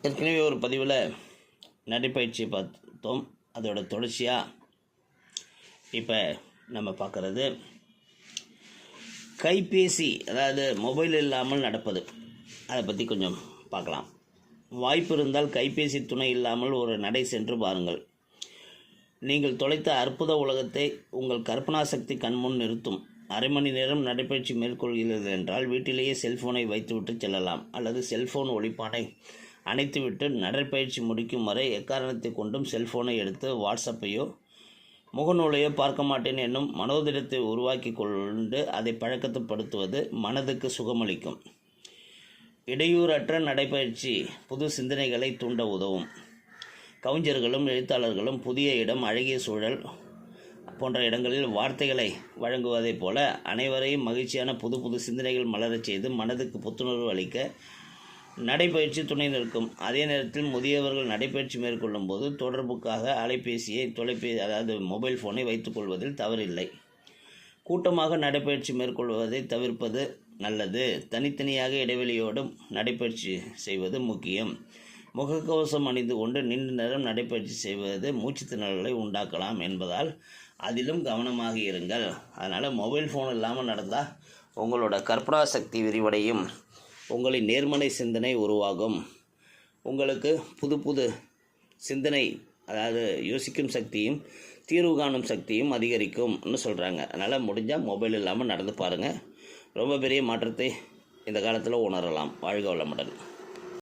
ஏற்கனவே ஒரு பதிவில் நடைப்பயிற்சியை பார்த்தோம். அதோட தொடர்ச்சியாக இப்போ நம்ம பார்க்குறது கைபேசி, அதாவது மொபைல் இல்லாமல் நடப்பது. அதை பற்றி கொஞ்சம் பார்க்கலாம். வாய்ப்பு இருந்தால் கைபேசி துணை இல்லாமல் ஒரு நடை சென்று பாருங்கள். நீங்கள் தொலைத்த அற்புத உலகத்தை உங்கள் கற்பனா சக்தி கண்முன் நிறுத்தும். அரை மணி நேரம் நடைப்பயிற்சி மேற்கொள்கிறது என்றால் வீட்டிலேயே செல்ஃபோனை வைத்துவிட்டு செல்லலாம், அல்லது செல்ஃபோன் ஒலிப்பானை அணைத்துவிட்டு நடைப்பயிற்சி முடிக்கும் வரை எக்காரணத்தை கொண்டும் செல்ஃபோனை எடுத்து வாட்ஸ்அப்பையோ முகநூலையோ பார்க்க மாட்டேன் என்னும் மனோதிடத்தை உருவாக்கி கொண்டு அதை பழக்கத்துப்படுத்துவது மனதுக்கு சுகமளிக்கும். இடையூறற்ற நடைப்பயிற்சி புது சிந்தனைகளை தூண்ட உதவும். கவிஞர்களும் எழுத்தாளர்களும் புதிய இடம், அழகிய சூழல் போன்ற இடங்களில் வார்த்தைகளை வழங்குவதைப் போல அனைவரையும் மகிழ்ச்சியான புது புது சிந்தனைகள் மலரச் செய்து மனதுக்கு புத்துணர்வு அளிக்க நடைப்பயிற்சி துணை நிற்கும். அதே நேரத்தில் முதியவர்கள் நடைப்பயிற்சி மேற்கொள்ளும் போது தொடர்புக்காக அதாவது மொபைல் ஃபோனை வைத்துக்கொள்வதில் தவறில்லை. கூட்டமாக நடைப்பயிற்சி மேற்கொள்வதை தவிர்ப்பது நல்லது. தனித்தனியாக இடைவெளியோடும் நடைப்பயிற்சி செய்வது முக்கியம். முகக்கவசம் அணிந்து கொண்டு நீண்ட நேரம் நடைப்பயிற்சி செய்வது மூச்சுத்திணறலை உண்டாக்கலாம் என்பதால் அதிலும் கவனமாக இருங்கள். அதனால் மொபைல் ஃபோன் இல்லாமல் நடந்தால் உங்களோட கற்பனா சக்தி விரிவடையும், உங்களின் நேர்மறை சிந்தனை உருவாகும், உங்களுக்கு புது புது சிந்தனை, அதாவது யோசிக்கும் சக்தியும் தீர்வு காணும் சக்தியும் அதிகரிக்கும்னு சொல்கிறாங்க. அதனால் முடிஞ்சால் மொபைல் இல்லாமல் நடந்து பாருங்கள். ரொம்ப பெரிய மாற்றத்தை இந்த காலத்தில் உணரலாம். வாழ்க வளமுடன்.